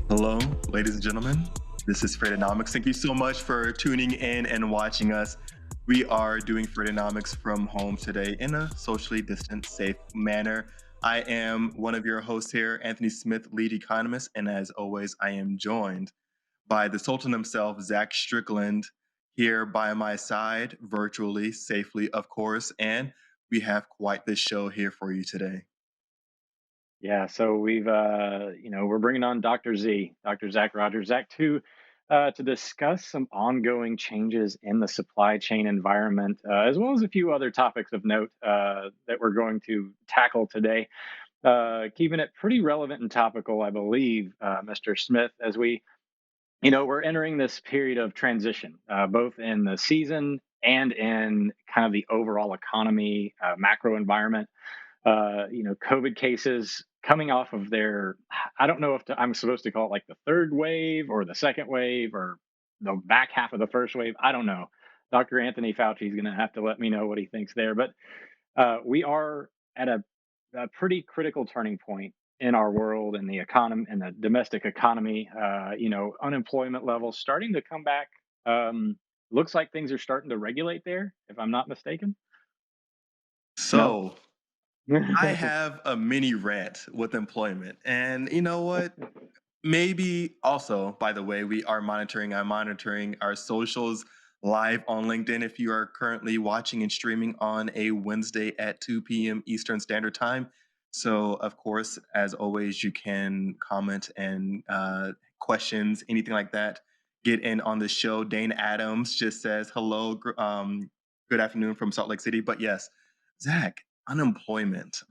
Hello, ladies and gentlemen. This is Freightonomics. Thank you so much for tuning in and watching us. We are doing Freightonomics from home today in a socially distant, safe manner. I am one of your hosts here, Anthony Smith, lead economist, and as always, I am joined by the Sultan himself, Zach Strickland, here by my side, virtually, safely, of course, and we have quite the show here for you today. Yeah, so we're bringing on Dr. Z, Dr. Zac Rogers, Zach, to discuss some ongoing changes in the supply chain environment, as well as a few other topics of note that we're going to tackle today. Keeping it pretty relevant and topical, I believe, Mr. Smith, as we're entering this period of transition, both in the season and in kind of the overall economy, macro environment. COVID cases coming off of I don't know if I'm supposed to call it like the third wave or the second wave or the back half of the first wave. I don't know. Dr. Anthony Fauci is going to have to let me know what he thinks there. But we are at a pretty critical turning point in our world and the economy and the domestic economy. Unemployment levels starting to come back. Looks like things are starting to regulate there, if I'm not mistaken. No. So, I have a mini rant with employment. And you know what? Maybe also, by the way, I'm monitoring our socials live on LinkedIn if you are currently watching and streaming on a Wednesday at 2 p.m. Eastern Standard Time. So, of course, as always, you can comment and questions, anything like that. Get in on the show. Dane Adams just says hello, good afternoon from Salt Lake City. But yes, Zach, unemployment.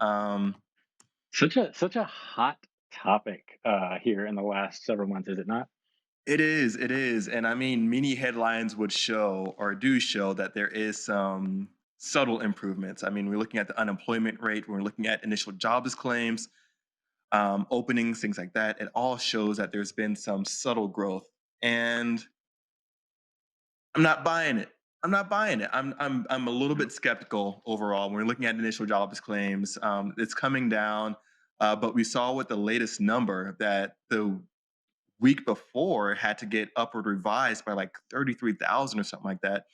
Such a hot topic here in the last several months, is it not? It is. And I mean, many headlines would show or do show that there is some subtle improvements. I mean, we're looking at the unemployment rate, we're looking at initial jobless claims, openings, things like that. It all shows that there's been some subtle growth. And I'm not buying it. I'm not buying it. I'm a little bit skeptical overall. When we're looking at initial jobless claims, it's coming down. But we saw with the latest number that the week before had to get upward revised by like 33,000 or something like that.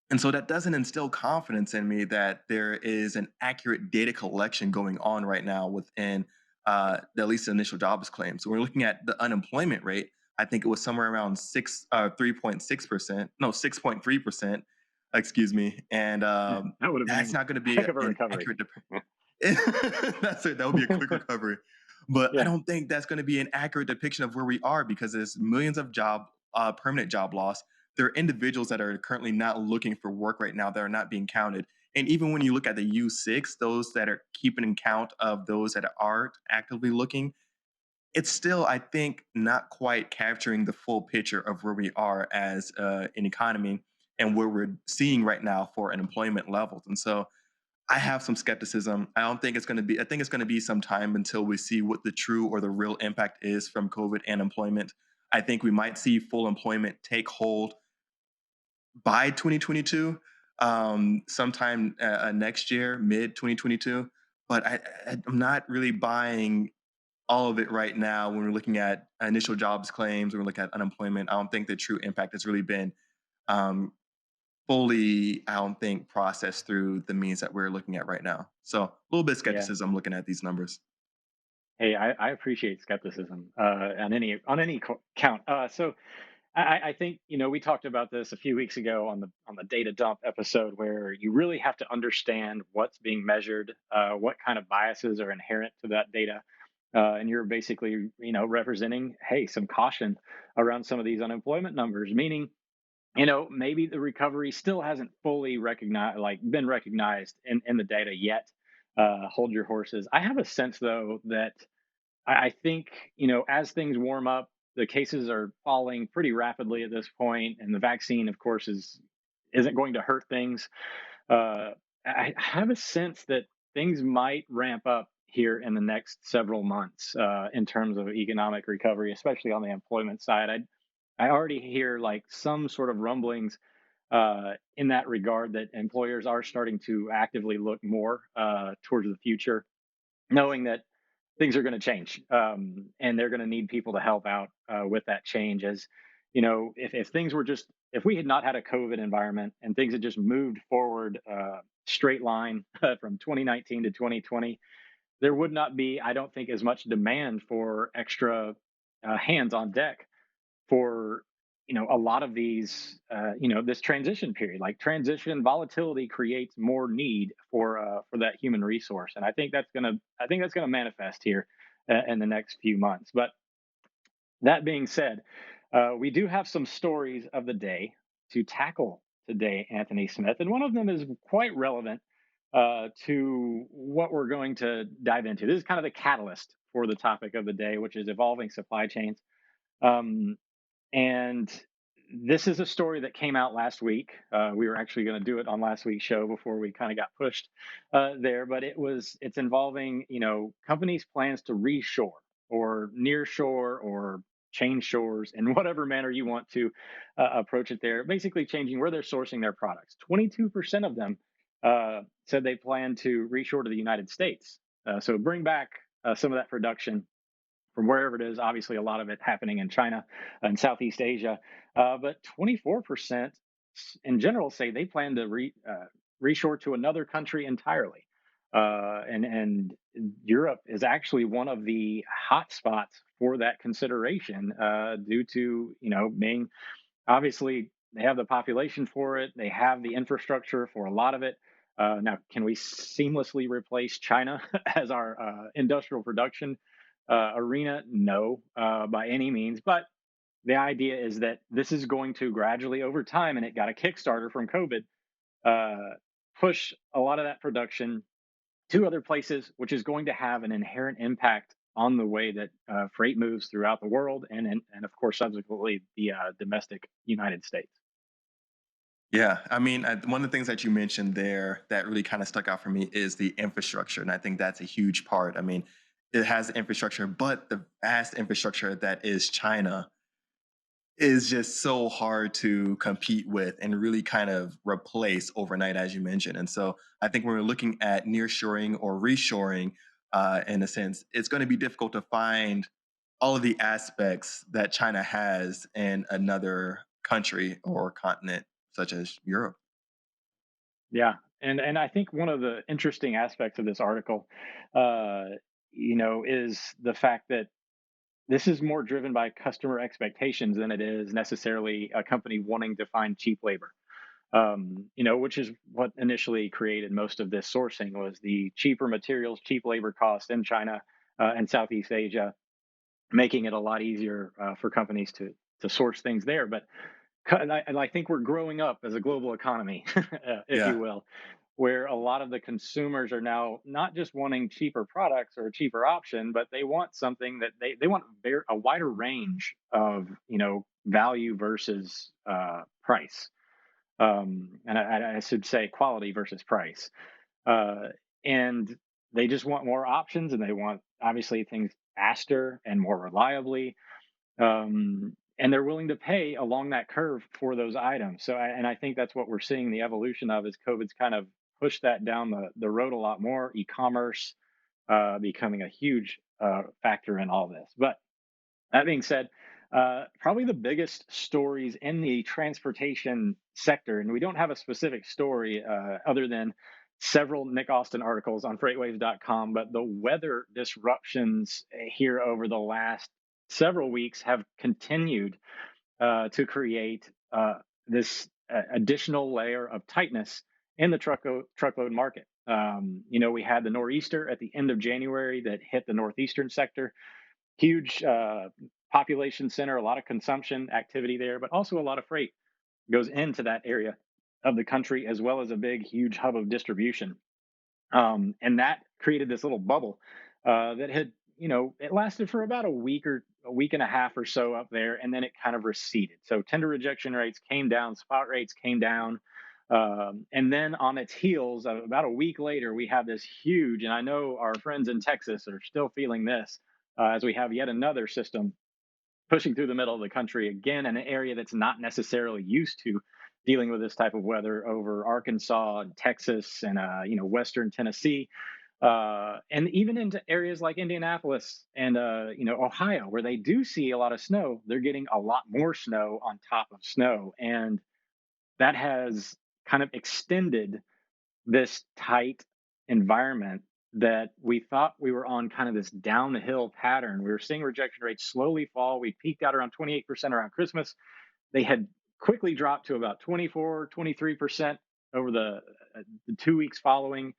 And so that doesn't instill confidence in me that there is an accurate data collection going on right now within at least the initial jobs claim. So we're looking at the unemployment rate. I think it was somewhere around 3.6%, no, 6.3%, excuse me. And That would have that's been not going to a be heck of a an recovery. accurate that's it. That would be a quick recovery. But I Yeah, don't think that's going to be an accurate depiction of where we are because there's millions of permanent job loss. There are individuals that are currently not looking for work right now that are not being counted. And even when you look at the U6, those that are keeping in count of those that aren't actively looking, it's still, I think, not quite capturing the full picture of where we are as an economy and where we're seeing right now for unemployment levels. And so I have some skepticism. I don't think it's going to be, I think it's going to be some time until we see what the true or the real impact is from COVID and employment. I think we might see full employment take hold by 2022, sometime next year, mid 2022. But I'm not really buying all of it right now when we're looking at initial jobs claims, when we're looking at unemployment. I don't think the true impact has really been um, fully, I don't think, processed through the means that we're looking at right now. So a little bit of yeah. skepticism looking at these numbers. Hey, I appreciate skepticism on any count. So I think we talked about this a few weeks ago on the data dump episode, where you really have to understand what's being measured, what kind of biases are inherent to that data, and you're basically representing, hey, some caution around some of these unemployment numbers, meaning maybe the recovery still hasn't fully been recognized in the data yet. Hold your horses. I have a sense though that I think, as things warm up, the cases are falling pretty rapidly at this point, and the vaccine, of course, isn't going to hurt things. I have a sense that things might ramp up here in the next several months in terms of economic recovery, especially on the employment side. I already hear like some sort of rumblings in that regard that employers are starting to actively look more towards the future, knowing that things are going to change, and they're going to need people to help out with that change. As you know, if things were just, if we had not had a COVID environment and things had just moved forward straight line from 2019 to 2020, there would not be, I don't think, as much demand for extra hands on deck for a lot of these this transition period. Like transition volatility creates more need for that human resource, and I think that's gonna manifest here in the next few months. But that being said, we do have some stories of the day to tackle today, Anthony Smith, and one of them is quite relevant to what we're going to dive into. This is kind of the catalyst for the topic of the day, which is evolving supply chains. um, and this is a story that came out last week. We were actually going to do it on last week's show before we kind of got pushed there, but it's involving companies' plans to reshore or near shore or change shores in whatever manner you want to approach it. There, basically changing where they're sourcing their products. 22% of them said they plan to reshore to the United States, so bring back some of that production from wherever it is. Obviously, a lot of it happening in China and Southeast Asia, but 24% in general say they plan to reshore to another country entirely. And Europe is actually one of the hot spots for that consideration, due to being, obviously, they have the population for it, they have the infrastructure for a lot of it. Now, can we seamlessly replace China as our industrial production arena? No, by any means. But the idea is that this is going to gradually, over time, and it got a Kickstarter from COVID, uh, push a lot of that production to other places, which is going to have an inherent impact on the way that freight moves throughout the world, and of course, subsequently, the domestic United States. Yeah, I mean, one of the things that you mentioned there that really kind of stuck out for me is the infrastructure, and I think that's a huge part. I mean, it has the infrastructure, but the vast infrastructure that is China is just so hard to compete with and really kind of replace overnight, as you mentioned. And so I think when we're looking at nearshoring or reshoring, in a sense, it's going to be difficult to find all of the aspects that China has in another country or continent, such as Europe. Yeah, and I think one of the interesting aspects of this article, uh, is the fact that this is more driven by customer expectations than it is necessarily a company wanting to find cheap labor. Which is what initially created most of this sourcing, was the cheaper materials, cheap labor costs in China and Southeast Asia, making it a lot easier for companies to source things there. But and I think we're growing up as a global economy, if you Yeah. will, where a lot of the consumers are now not just wanting cheaper products or a cheaper option, but they want something that they want a wider range of value versus price, and I should say quality versus price, uh, and they just want more options, and they want, obviously, things faster and more reliably, and they're willing to pay along that curve for those items. And I think that's what we're seeing the evolution of, is COVID's kind of pushed that down the road a lot more. E-commerce becoming a huge factor in all this. But that being said, probably the biggest stories in the transportation sector, and we don't have a specific story other than several Nick Austin articles on FreightWaves.com, but the weather disruptions here over the last several weeks have continued to create this additional layer of tightness in the truckload market. We had the nor'easter at the end of January that hit the northeastern sector. Huge population center, a lot of consumption activity there, but also a lot of freight goes into that area of the country, as well as a big, huge hub of distribution. And that created this little bubble that had, it lasted for about a week and a half or so up there, and then it kind of receded. So tender rejection rates came down, spot rates came down, And then on its heels, about a week later, we have this huge, and I know our friends in Texas are still feeling this, as we have yet another system pushing through the middle of the country again in an area that's not necessarily used to dealing with this type of weather over Arkansas and Texas and Western Tennessee, and even into areas like Indianapolis and Ohio, where they do see a lot of snow. They're getting a lot more snow on top of snow, and that has kind of extended this tight environment that we thought we were on kind of this downhill pattern. We were seeing rejection rates slowly fall. We peaked out around 28% around Christmas. They had quickly dropped to about 24, 23% over the 2 weeks following.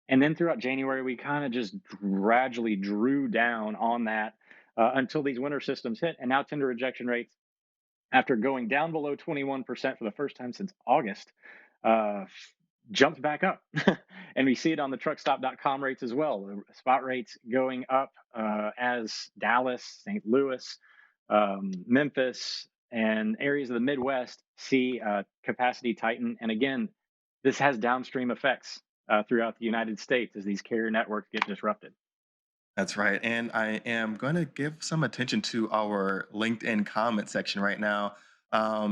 And then throughout January, we kind of just gradually drew down on that until these winter systems hit. And now tender rejection rates, after going down below 21% for the first time since August, uh, jumped back up. And we see it on the truckstop.com rates as well. The spot rates going up as Dallas, St. Louis, Memphis, and areas of the Midwest see capacity tighten. And again, this has downstream effects throughout the United States as these carrier networks get disrupted. That's right. And I am going to give some attention to our LinkedIn comment section right now.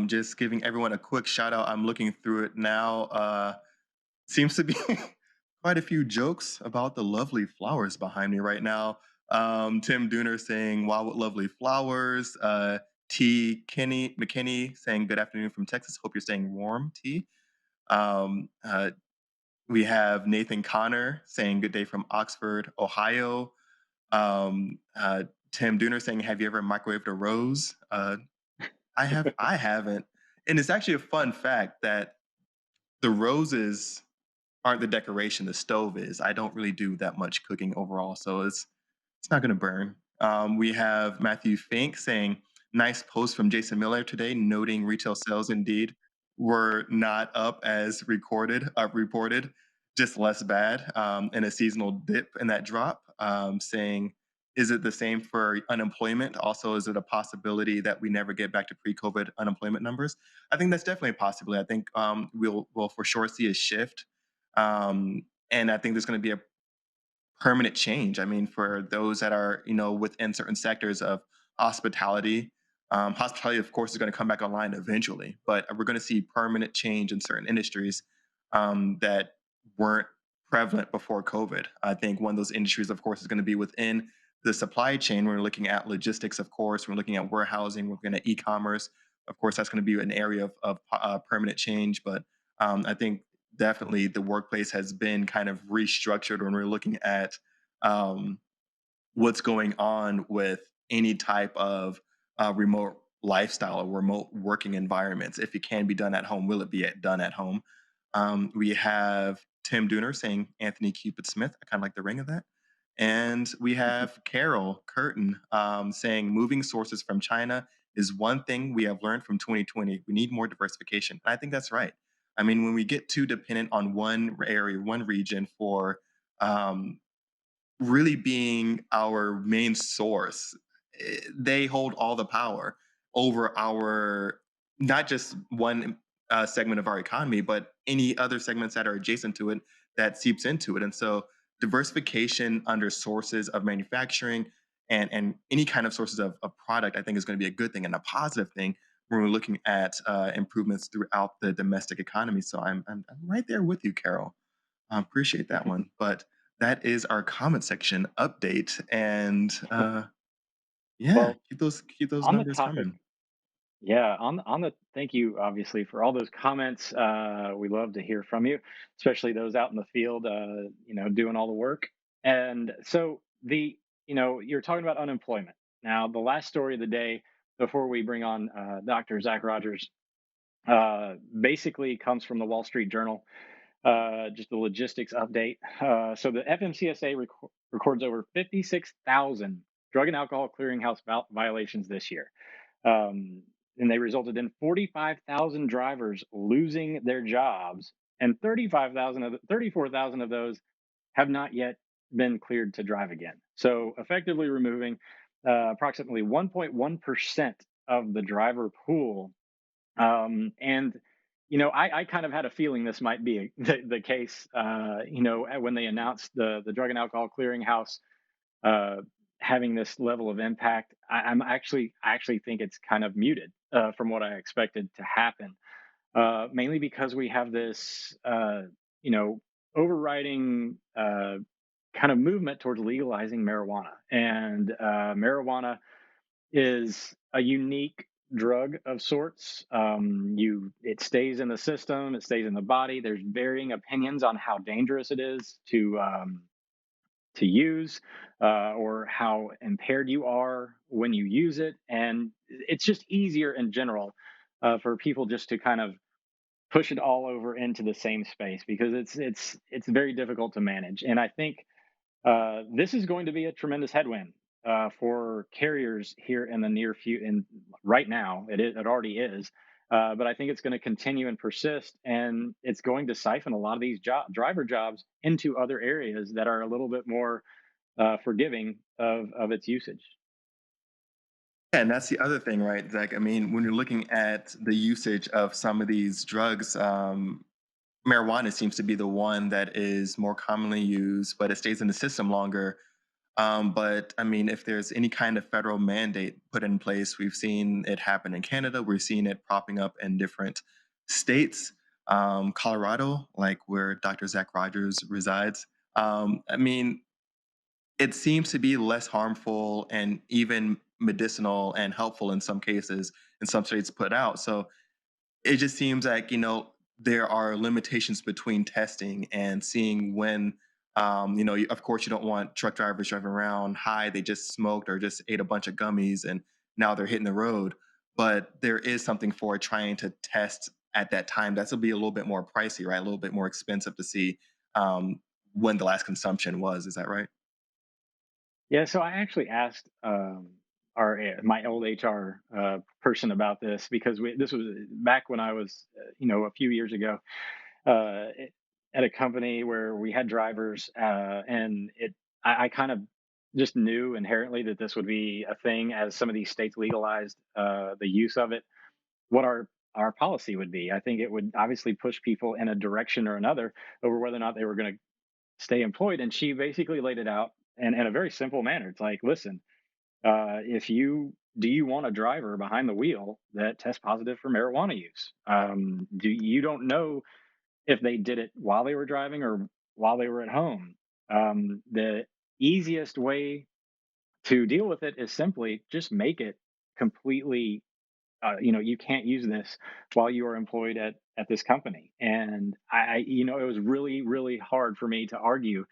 Just giving everyone a quick shout out. I'm looking through it now. Seems to be quite a few jokes about the lovely flowers behind me right now. Tim Dooner saying, "Wow, what lovely flowers." T. Kenny McKinney saying, "Good afternoon from Texas. Hope you're staying warm." T. Um, uh, we have Nathan Connor saying, "Good day from Oxford, Ohio." Um, uh, Tim Dooner saying, "Have you ever microwaved a rose?" I have. I haven't, and it's actually a fun fact that the roses aren't the decoration, the stove is. I don't really do that much cooking overall, so it's not gonna burn. We have Matthew Fink saying, "Nice post from Jason Miller today, noting retail sales indeed were not up as reported, just less bad, and a seasonal dip in that drop." Saying, "Is it the same for unemployment? Also, is it a possibility that we never get back to pre-COVID unemployment numbers?" I think that's definitely a possibility. I think we'll for sure see a shift, and I think there's going to be a permanent change. I mean, for those that are, within certain sectors of hospitality, hospitality, of course, is going to come back online eventually, but we're going to see permanent change in certain industries that weren't prevalent before COVID. I think one of those industries, of course, is going to be within the supply chain. We're looking at logistics, of course. We're looking at warehousing. We're looking at e-commerce. Of course, that's going to be an area of permanent change. But I think definitely the workplace has been kind of restructured when we're looking at um, what's going on with any type of remote lifestyle or remote working environments. If it can be done at home, will it be done at home? We have Tim Dooner saying Anthony Cupid Smith. I kind of like the ring of that. And we have Carol Curtin saying moving sources from China is one thing we have learned from 2020. We need more diversification. And I think that's right. I mean, when we get too dependent on one area, one region for um, really being our main source, they hold all the power over our not just one segment of our economy, but any other segments that are adjacent to it that seeps into it. And so, diversification under sources of manufacturing and any kind of sources of product, I think, is going to be a good thing and a positive thing when we're looking at improvements throughout the domestic economy. So, I'm right there with you, Carol. I appreciate that one. But that is our comment section update. And yeah, Well, keep those on the numbers topic, coming. yeah, on the thank you obviously for all those comments. We love to hear from you, especially those out in the field, doing all the work. And so you're talking about unemployment. Now, the last story of the day before we bring on Dr. Zac Rogers basically comes from the Wall Street Journal. Just the logistics update. So the FMCSA records over 56,000 drug and alcohol clearinghouse violations this year. And they resulted in 45,000 drivers losing their jobs, and 34,000 of those have not yet been cleared to drive again. So effectively removing approximately 1.1% of the driver pool. And I kind of had a feeling this might be the case. When they announced the Drug and Alcohol Clearinghouse uh, having this level of impact, I actually think it's kind of muted from what I expected to happen. Mainly because we have this, you know, overriding kind of movement towards legalizing marijuana, and marijuana is a unique drug of sorts. It stays in the system, it stays in the body. There's varying opinions on how dangerous it is to use, or how impaired you are when you use it, and it's just easier in general for people just to kind of push it all over into the same space because it's very difficult to manage. And I think this is going to be a tremendous headwind for carriers here in the near future. And right now, it already is. But I think it's going to continue and persist, and it's going to siphon a lot of these driver jobs into other areas that are a little bit more forgiving of its usage. Yeah, and that's the other thing, right, Zach? I mean, when you're looking at the usage of some of these drugs, marijuana seems to be the one that is more commonly used, but it stays in the system longer. But I mean, if there's any kind of federal mandate put in place, we've seen it happen in Canada. We're seeing it propping up in different states. Colorado, like where Dr. Zac Rogers resides. I mean, it seems to be less harmful and even medicinal and helpful in some cases in some states put out. So it just seems like, there are limitations between testing and seeing when, of course, you don't want truck drivers driving around high. They just smoked or just ate a bunch of gummies and now they're hitting the road. But there is something for trying to test at that time. That's will be a little bit more pricey, right? A little bit more expensive to see when the last consumption was. Is that right? Yeah, so I actually asked our my old HR person about this because this was back when I was, a few years ago, uh, at a company where we had drivers, and I kind of just knew inherently that this would be a thing as some of these states legalized the use of it. What our policy would be. I think it would obviously push people in a direction or another over whether or not they were going to stay employed. And she basically laid it out in a very simple manner. It's like, listen, if you do you want a driver behind the wheel that tests positive for marijuana use? Do you don't know if they did it while they were driving or while they were at home? The easiest way to deal with it is simply just make it completely. You can't use this while you are employed at this company. And it was really, really hard for me to argue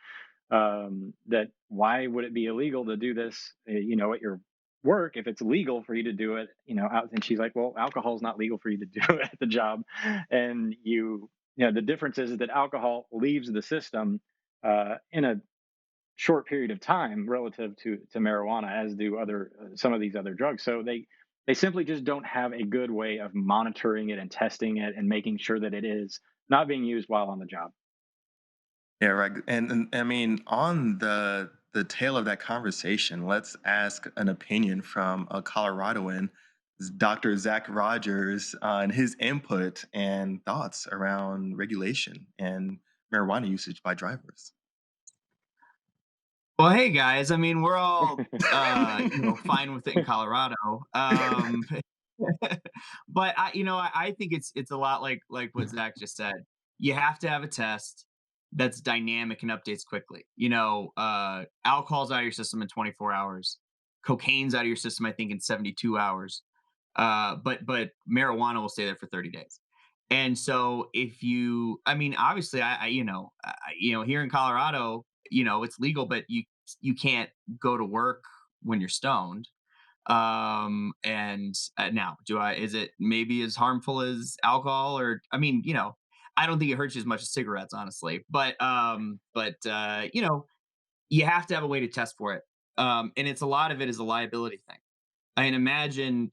that why would it be illegal to do this, at your work if it's legal for you to do it, out. And she's like, well, alcohol is not legal for you to do at the job. And the difference is that alcohol leaves the system in a short period of time relative to marijuana, as do other some of these other drugs. So they simply just don't have a good way of monitoring it and testing it and making sure that it is not being used while on the job. Yeah, right. And I mean, on the tail of that conversation, let's ask an opinion from a Coloradoan, Dr. Zac Rogers, on his input and thoughts around regulation and marijuana usage by drivers. Well, hey guys. I mean, we're all fine with it in Colorado. But I think it's a lot like what Zach just said. You have to have a test that's dynamic and updates quickly. Alcohol's out of your system in 24 hours. Cocaine's out of your system, I think, in 72 hours. But marijuana will stay there for 30 days. And so if you, I mean, obviously, here in Colorado, it's legal, but you can't go to work when you're stoned. And now, is it maybe as harmful as alcohol? Or I mean, I don't think it hurts you as much as cigarettes, honestly. But you have to have a way to test for it. And it's a lot of it is a liability thing. I mean, imagine,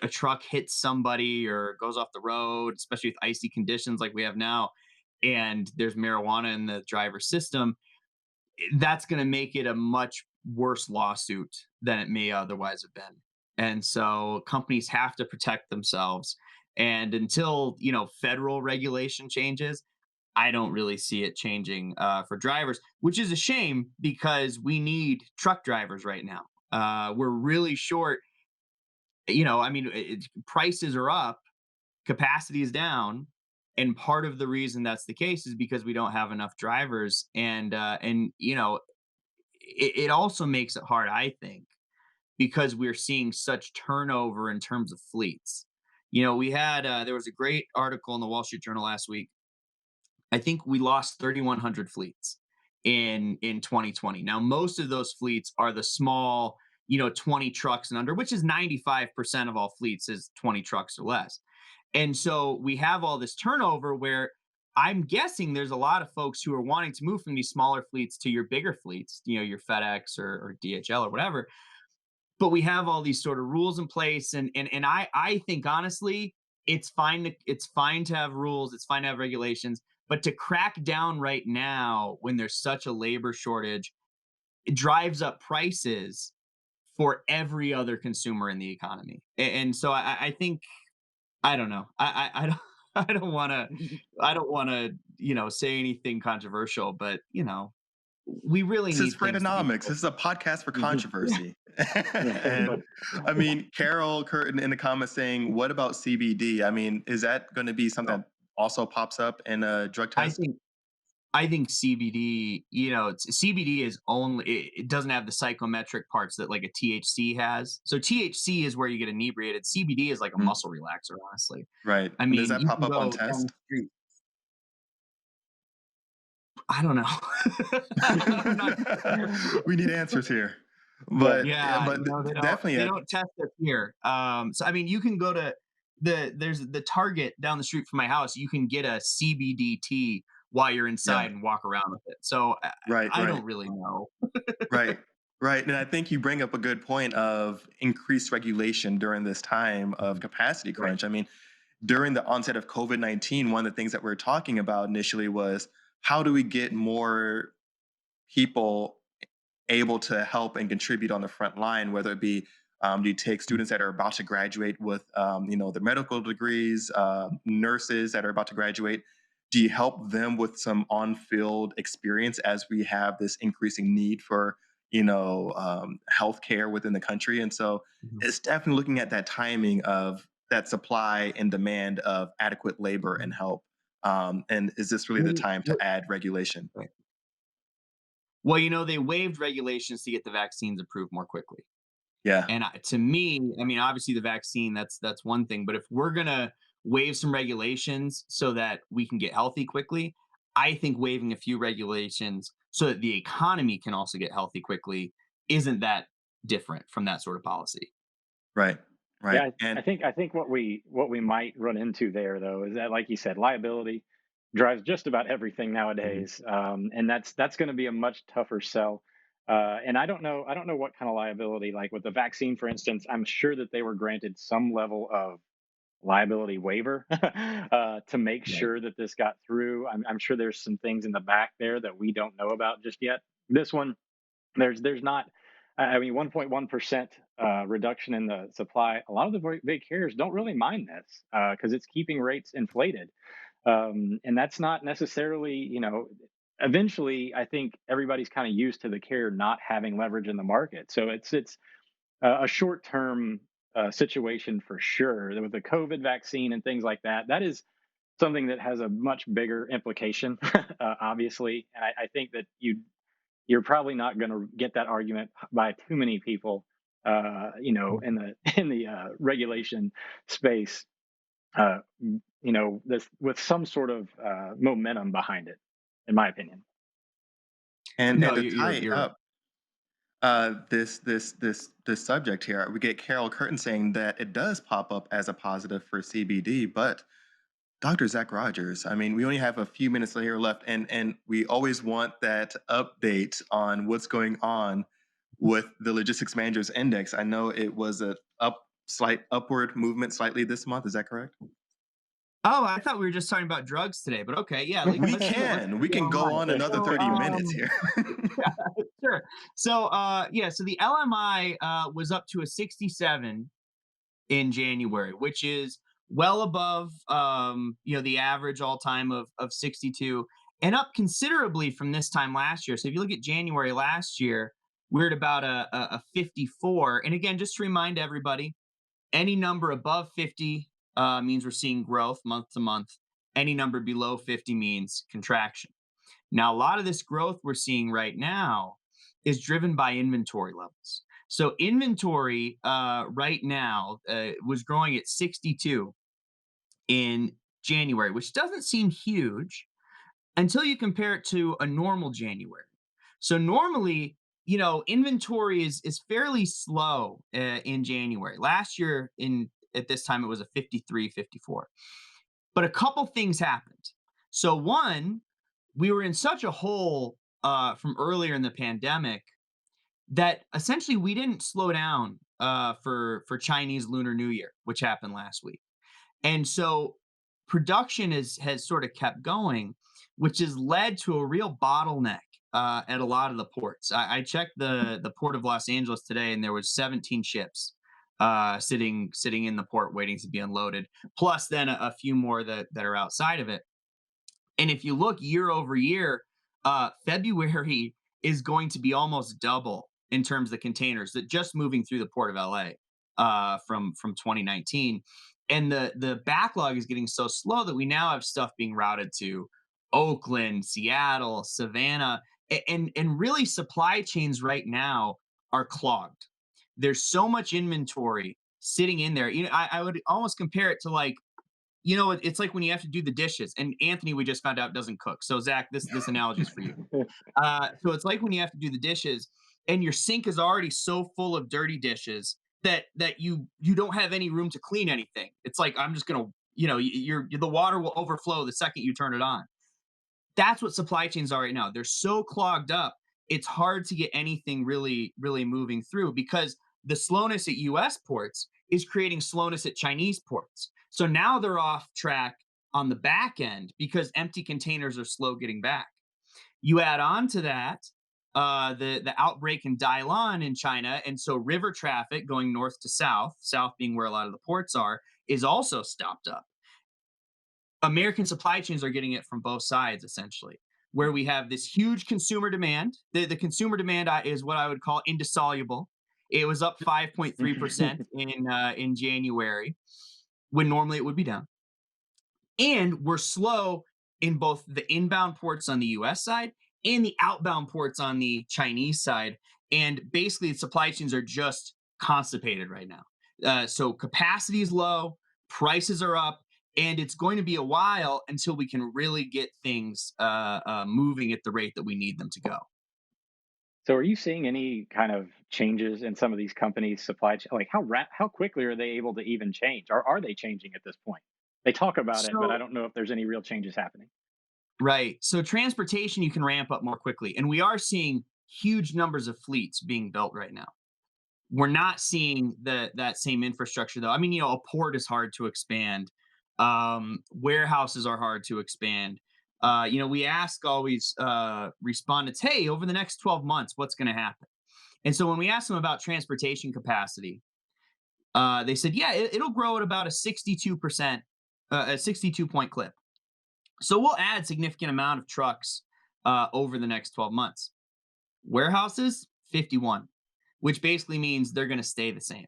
a truck hits somebody or goes off the road, especially with icy conditions like we have now, and there's marijuana in the driver's system. That's going to make it a much worse lawsuit than it may otherwise have been. And so companies have to protect themselves. And until, federal regulation changes, I don't really see it changing for drivers, which is a shame because we need truck drivers right now. We're really short. I mean, prices are up, capacity is down, and part of the reason that's the case is because we don't have enough drivers, and it also makes it hard, I think, because we're seeing such turnover in terms of fleets. We had there was a great article in the Wall Street Journal last week. I think we lost 3,100 fleets in 2020. Now, most of those fleets are the small, 20 trucks and under, which is 95% of all fleets is 20 trucks or less. And so we have all this turnover where I'm guessing there's a lot of folks who are wanting to move from these smaller fleets to your bigger fleets, your FedEx or DHL or whatever. But we have all these sort of rules in place, and I think honestly, it's fine to have rules, it's fine to have regulations, but to crack down right now when there's such a labor shortage, it drives up prices for every other consumer in the economy. And so I think I don't know. I don't I don't want to I don't want to say anything controversial, but we really This is need things to be Freightonomics. This is a podcast for yeah, controversy. Yeah, And I mean, Carol Curtin in the comments saying, "What about CBD?" I mean, is that going to be something so that also pops up in a drug I test? think I think CBD, CBD is only it doesn't have the psychometric parts that like a THC has. So THC is where you get inebriated. CBD is like a Mhm. muscle relaxer, honestly. Right. I And does mean, that you pop can up on go down the test? street. I don't know. I'm not sure. We need answers here. yeah, But yeah, Yeah, but they don't definitely they don't test it here. So I mean, you can go to there's the Target down the street from my house. You can get a CBD tea while you're yeah. inside and walk around with it. So Right, I right. don't really know. Right. Right. And I think you bring up a good point of increased regulation during this time of Mhm. capacity Right. crunch. I mean, during the onset of COVID-19, one of the things that we are talking about initially was how do we get more people able to help and contribute on the front line, whether it be do you take students that are about to graduate with their medical degrees, nurses that are about to graduate? Do you help them with some on-field experience as we have this increasing need for healthcare within the country? And so Mhm. it's definitely looking at that timing of that supply and demand of adequate labor and Mhm. help. And is this really the When time what to add regulation? right. Well, they waived regulations to get the vaccines approved more quickly. Yeah. And to me, I mean, obviously the vaccine, that's one thing, but if we're gonna waive some regulations so that we can get healthy quickly, I think waiving a few regulations so that the economy can also get healthy quickly isn't that different from that sort of policy. Right. Right. yeah. And I think what we might run into there though is that, like you said, liability drives just about everything Mhm. nowadays, and that's going to be a much tougher sell. And I don't know what kind of liability, like with the vaccine, for instance. I'm sure that they were granted some level of liability waiver to make Right. sure that this got through. I'm sure there's some things in the back there that we don't know about just yet. This one, there's not. I mean, 1.1% reduction in the supply. A lot of the big carriers don't really mind this because it's keeping rates inflated, and that's not necessarily, eventually, I think everybody's kind of used to the carrier not having leverage in the market. So it's a short term situation for sure. With the COVID vaccine and things like that, that is something that has a much bigger implication, obviously. And I think that you're probably not going to get that argument by too many people, Mhm. in the in the regulation space, this with some sort of momentum behind it, in my opinion. and No, to you're tie it you're right. up, this subject here, we get Carol Curtin saying that it does pop up as a positive for CBD, but Dr. Zach Rogers, I mean, we only have a few minutes here left, and we always want that update on what's going on with the logistics managers index. I know it was a slight upward movement slightly this month. Is that correct? Oh, I thought we were just talking about drugs today, but okay, yeah, We let's can. do We the can go LMI. on another So, 30 minutes here. sure. So, so the LMI was up to a 67 in January, which is well above the average all time of 62, and up considerably from this time last year. So if you look at January last year, we're at about a 54. And again, just to remind everybody, any number above 50 means we're seeing growth month to month. Any number below 50 means contraction. Now, a lot of this growth we're seeing right now is driven by inventory levels. So inventory right now was growing at 62 in January, which doesn't seem huge until you compare it to a normal January. So normally, inventory is fairly slow in January. Last year in at this time it was a 53, 54. But a couple things happened. So one, we were in such a hole from earlier in the pandemic that essentially we didn't slow down for Chinese Lunar New Year, which happened last week. And so production has sort of kept going, which has led to a real bottleneck at a lot of the ports. I checked the port of Los Angeles today, and there was 17 ships sitting in the port waiting to be unloaded, plus then a few more that are outside of it. And if you look year over year, February is going to be almost double in terms of the containers that just moving through the port of LA from 2019. And the backlog is getting so slow that we now have stuff being routed to Oakland, Seattle, Savannah, and really supply chains right now are clogged. There's so much inventory sitting in there. I would almost compare it to like, it's like when you have to do the dishes, and Anthony, we just found out, doesn't cook. So Zach, this analogy is for you. So it's like when you have to do the dishes, and your sink is already so full of dirty dishes that you don't have any room to clean anything. It's like I'm just gonna, the water will overflow the second you turn it on. That's what supply chains are right now. They're so clogged up, it's hard to get anything really, really moving through because the slowness at US ports is creating slowness at Chinese ports. So now they're off track on the back end because empty containers are slow getting back. You add on to that the outbreak in Dalian in China, and so river traffic going north to south, south being where a lot of the ports are, is also stopped up. American supply chains are getting it from both sides, essentially, where we have this huge consumer demand. The consumer demand is what I would call indissoluble. It was up 5.3% in January, when normally it would be down. And we're slow in both the inbound ports on the US side and the outbound ports on the Chinese side. And basically, the supply chains are just constipated right now. So capacity is low, prices are up, and it's going to be a while until we can really get things moving at the rate that we need them to go. So are you seeing any kind of changes in some of these companies' supply chain? Like how quickly are they able to even change? Or are they changing at this point? They talk about it, but I So, don't know if there's any real changes happening. right. So transportation, you can ramp up more quickly. And we are seeing huge numbers of fleets being built right now. We're not seeing that same infrastructure though. I mean, a port is hard to expand. Warehouses are hard to expand. We ask always respondents, hey, over the next 12 months, what's going to happen? And so when we ask them about transportation capacity, they said, yeah, it'll grow at about a 62%, a 62 point clip. So we'll add significant amount of trucks over the next 12 months. Warehouses, 51, which basically means they're going to stay the same.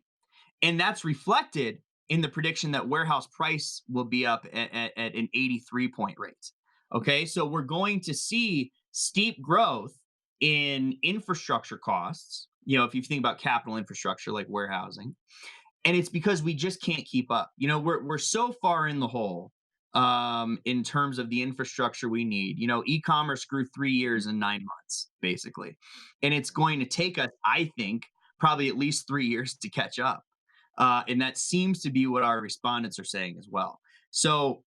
And that's reflected in the prediction that warehouse price will be up at an 83 point rate. Okay, so we're going to see steep growth in infrastructure costs. If you think about capital infrastructure like warehousing, and it's because we just can't keep up. We're so far in the hole in terms of the infrastructure we need. E-commerce grew 3 years and 9 months, basically. And it's going to take us, I think, probably at least 3 years to catch up. And that seems to be what our respondents are saying as well. So,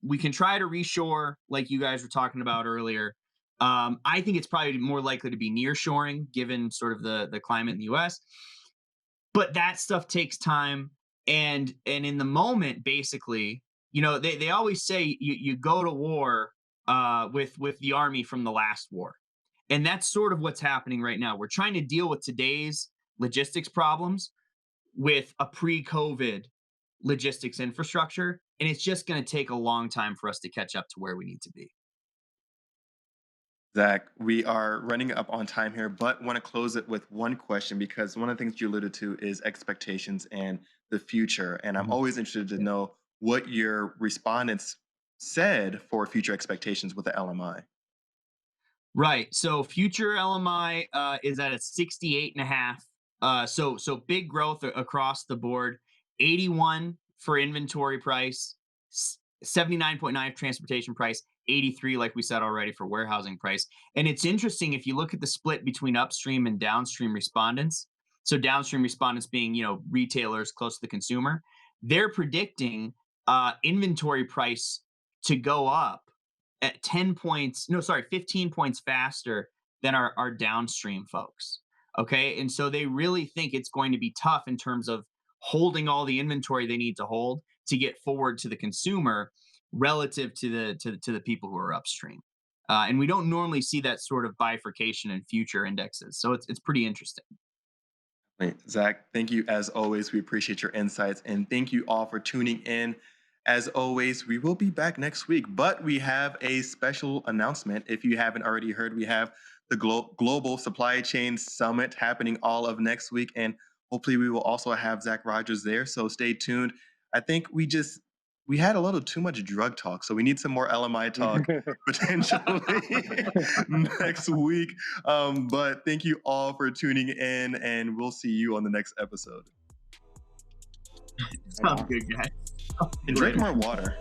we can try to reshore, like you guys were talking about earlier. I think it's probably more likely to be nearshoring, given sort of the climate in the US. But that stuff takes time. And in the moment, basically, they always say you go to war with the army from the last war. And that's sort of what's happening right now. We're trying to deal with today's logistics problems with a pre-COVID logistics infrastructure, and it's just going to take a long time for us to catch up to where we need to be. Zach, we are running up on time here, but want to close it with one question because one of the things you alluded to is expectations and the future. And I'm Mhm. always interested to Yeah. know what your respondents said for future expectations with the LMI. Right. So future LMI is at a 68 and a half. So big growth across the board. 81 for inventory price, 79.9 transportation price, 83 like we said already for warehousing price. And it's interesting if you look at the split between upstream and downstream respondents. So downstream respondents being, retailers close to the consumer, they're predicting inventory price to go up at 10 points, no, sorry, 15 points faster than our downstream folks. Okay. And so they really think it's going to be tough in terms of holding all the inventory they need to hold to get forward to the consumer relative to the people who are upstream. And we don't normally see that sort of bifurcation in future indexes. So it's pretty interesting. Right. Zach, thank you as always. We appreciate your insights and thank you all for tuning in. As always, we will be back next week, but we have a special announcement. If you haven't already heard, we have the Global Supply Chain Summit happening all of next week, and hopefully we will also have Zac Rogers there. So stay tuned. I think we had a little too much drug talk, so we need some more LMI talk potentially next week. But thank you all for tuning in, and we'll see you on the next episode. Right Sounds on. good, guys. And drink more water.